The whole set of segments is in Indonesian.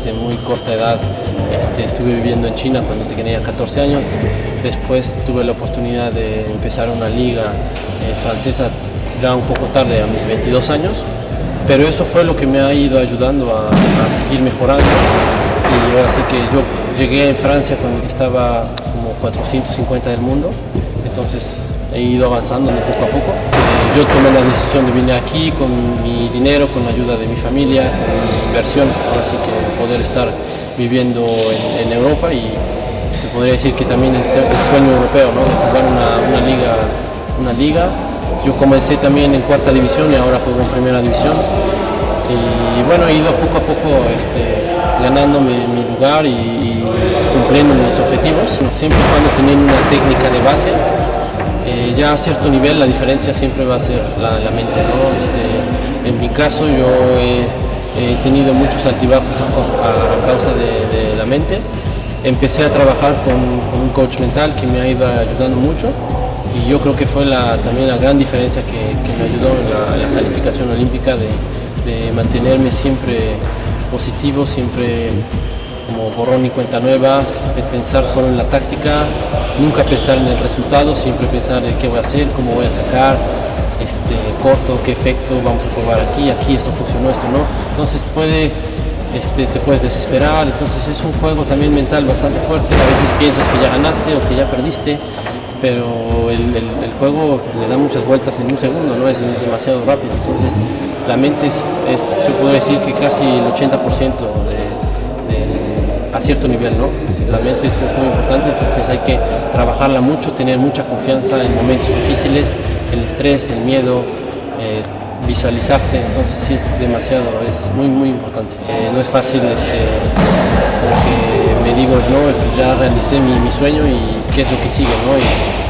desde muy corta edad. Estuve viviendo en China cuando tenía 14 años, después tuve la oportunidad de empezar una liga francesa ya un poco tarde, a mis 22 años, pero eso fue lo que me ha ido ayudando a seguir mejorando. Y ahora sí que yo llegué en Francia cuando estaba como 450 del mundo, entonces he ido avanzando poco a poco. Yo tomé la decisión de venir aquí con mi dinero, con la ayuda de mi familia, con mi inversión, ahora sí que poder estar viviendo en Europa, y se podría decir que también el sueño europeo, ¿no? De jugar una liga. Yo comencé también en cuarta división y ahora juego en primera división. Y bueno, he ido poco a poco ganando mi lugar y cumpliendo mis objetivos, siempre y cuando teniendo una técnica de base. Ya a cierto nivel la diferencia siempre va a ser la mente, ¿no? En mi caso yo he tenido muchos altibajos a causa de la mente. Empecé a trabajar con un coach mental que me ha ido ayudando mucho, y yo creo que fue también la gran diferencia que me ayudó en la calificación olímpica, de mantenerme siempre positivo, siempre como borrón y cuenta nueva, siempre pensar solo en la táctica, nunca pensar en el resultado, siempre pensar en qué voy a hacer, cómo voy a sacar, corto, qué efecto vamos a probar aquí, esto funcionó, esto no. Entonces te puedes desesperar, entonces es un juego también mental bastante fuerte. A veces piensas que ya ganaste o que ya perdiste, pero el juego le da muchas vueltas en un segundo, ¿no? Es demasiado rápido. Entonces la mente yo puedo decir que casi el 80% a cierto nivel, ¿no? La mente es muy importante, entonces hay que trabajarla mucho, tener mucha confianza en momentos difíciles, el estrés, el miedo, visualizarte. Entonces sí, es muy muy importante. No es fácil, porque me digo, no, pues ya realicé mi sueño y qué es lo que sigue, ¿no?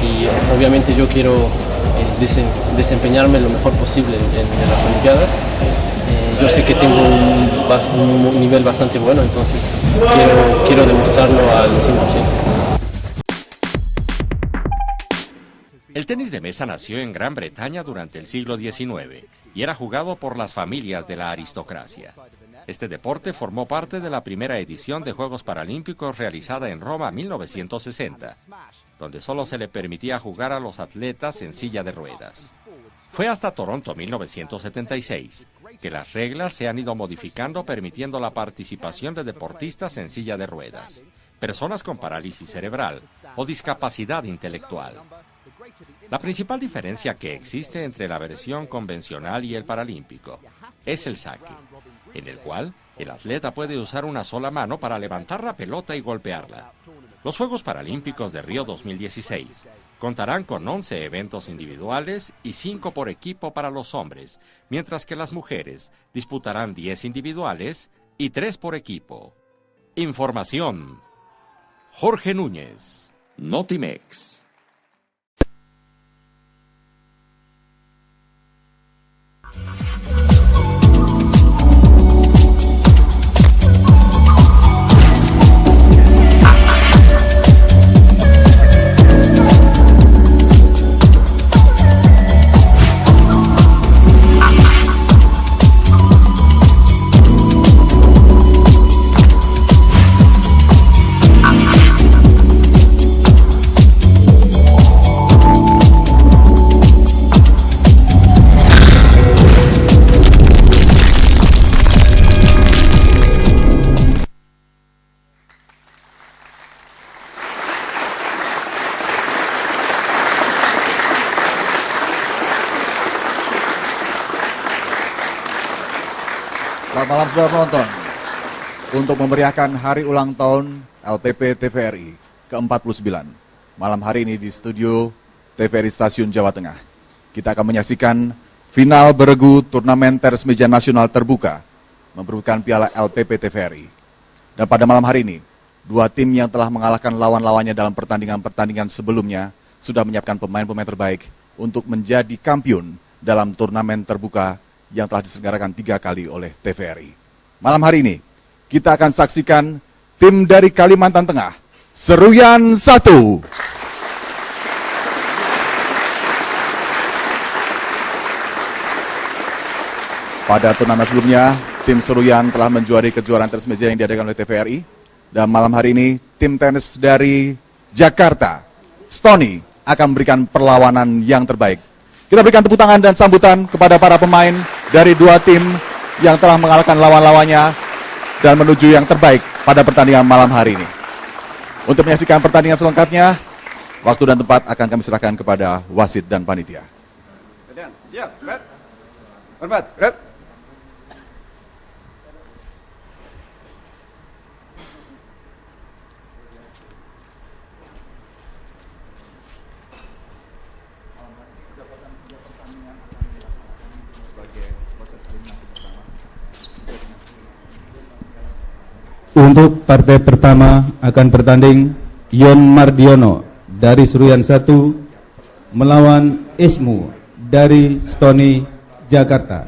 Y obviamente yo quiero desempeñarme lo mejor posible en las Olimpiadas. Yo sé que tengo un nivel bastante bueno, entonces quiero demostrarlo al 100%. El tenis de mesa nació en Gran Bretaña durante el siglo XIX y era jugado por las familias de la aristocracia. Este deporte formó parte de la primera edición de Juegos Paralímpicos realizada en Roma en 1960, donde solo se le permitía jugar a los atletas en silla de ruedas. Fue hasta Toronto 1976 que las reglas se han ido modificando, permitiendo la participación de deportistas en silla de ruedas, personas con parálisis cerebral o discapacidad intelectual. La principal diferencia que existe entre la versión convencional y el paralímpico es el saque, en el cual el atleta puede usar una sola mano para levantar la pelota y golpearla. Los Juegos Paralímpicos de Río 2016 contarán con 11 eventos individuales y 5 por equipo para los hombres, mientras que las mujeres disputarán 10 individuales y 3 por equipo. Información: Jorge Núñez, Notimex. Selamat malam saudara penonton. Untuk memeriahkan hari ulang tahun LPP TVRI ke-49. Malam hari ini di studio TVRI Stasiun Jawa Tengah, kita akan menyaksikan final beregu turnamen tenis meja nasional terbuka memperebutkan piala LPP TVRI. Dan pada malam hari ini, dua tim yang telah mengalahkan lawan-lawannya dalam pertandingan-pertandingan sebelumnya sudah menyiapkan pemain-pemain terbaik untuk menjadi kampiun dalam turnamen terbuka yang telah diselenggarakan 3 kali oleh TVRI. Malam hari ini, kita akan saksikan tim dari Kalimantan Tengah, Seruyan 1. Pada turnamen sebelumnya, tim Seruyan telah menjuari kejuaraan tenis meja yang diadakan oleh TVRI. Dan malam hari ini, tim tenis dari Jakarta, Stony, akan memberikan perlawanan yang terbaik. Kita berikan tepuk tangan dan sambutan kepada para pemain dari dua tim yang telah mengalahkan lawan-lawannya dan menuju yang terbaik pada pertandingan malam hari ini. Untuk menyaksikan pertandingan selengkapnya, waktu dan tempat akan kami serahkan kepada wasit dan panitia. Siap, hormat, red. Untuk partai pertama akan bertanding Yon Mardiono dari Seruyan 1 melawan Ismu dari Stony, Jakarta.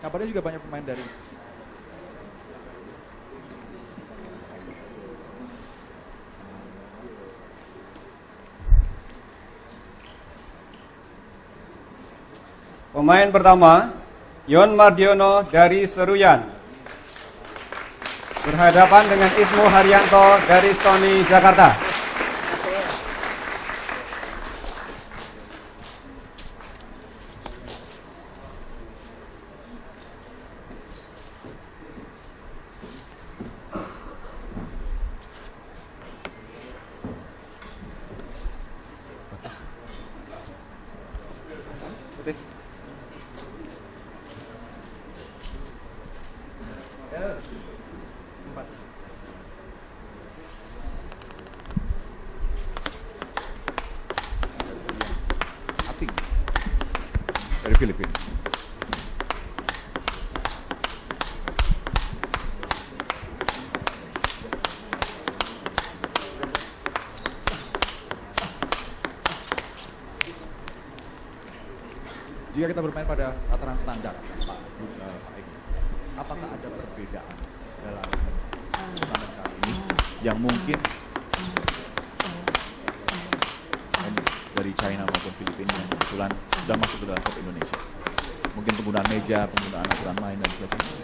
Kabarnya juga banyak pemain dari Pemain pertama, Yon Mardiono dari Seruyan, berhadapan dengan Ismu Haryanto dari Stony, Jakarta. dari Filipina. Jika kita bermain pada tataran standar, Pak Egy, apakah ada perbedaan dalam turnamen kali ini yang mungkin dari China maupun Filipina yang kebetulan sudah masuk ke dalam klub Indonesia? Mungkin penggunaan meja, penggunaan aturan main dan sebagainya.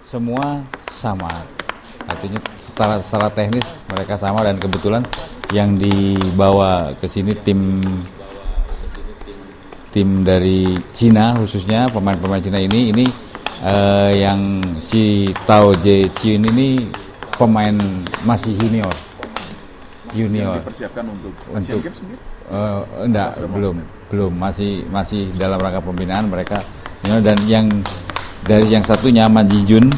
Semua sama, artinya secara teknis mereka sama, dan kebetulan yang dibawa ke sini tim dari Cina, khususnya pemain-pemain Cina ini yang si Tao Jie Chun ini pemain masih junior. Yang dipersiapkan untuk Asian Games sendiri? Enggak, belum, masih dalam rangka pembinaan mereka. Dan yang dari yang satunya Man Jijun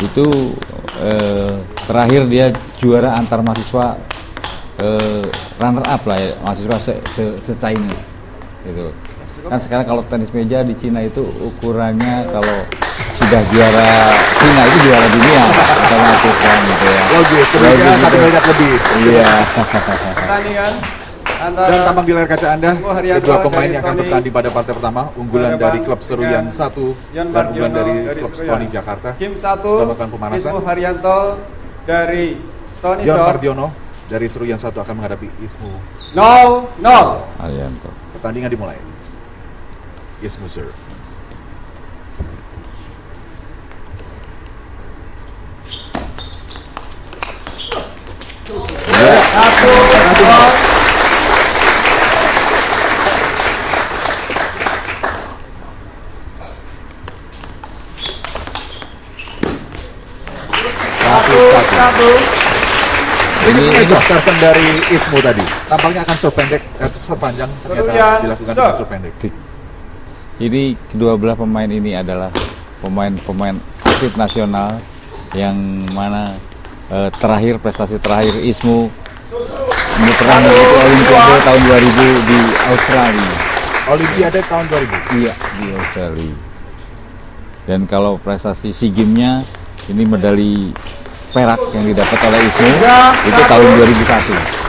itu terakhir dia juara antar mahasiswa, runner up lah ya, mahasiswa se-China gitu. Kan sekarang kalau tenis meja di Cina itu ukurannya kalau sudah juara Cina itu juara dunia otomatis kan gitu ya. Logis, tentunya satu derajat lebih. Iya. Pertandingan antara Dan tampak di layar kaca Anda, kedua pemain dari yang akan Stony, bertanding pada partai pertama, unggulan dari klub Seruyan 1 Yon dan unggulan dari klub Seruyan. Stony Jakarta. Kim 1, sudah melakukan pemanasan. Ismu Haryanto dari Stony Yon Shore. Mardiono dari Seruyan 1 akan menghadapi Ismu. 0-0. Haryanto. Pertandingan dimulai. Ismu serve. Satu. Ini serve dari Ismu tadi. Tampaknya akan serve pendek, serve panjang ternyata dilakukan dengan serve pendek. Ini kedua belah pemain ini adalah pemain atlet nasional yang mana prestasi terakhir Ismu ini pernah mengikuti Olimpiade tahun 2000 di Australia. Olimpiade tahun 2000. Iya, di Australia. Dan kalau prestasi SEA Games-nya ini medali perak yang didapat oleh Ismu itu tahun 2001.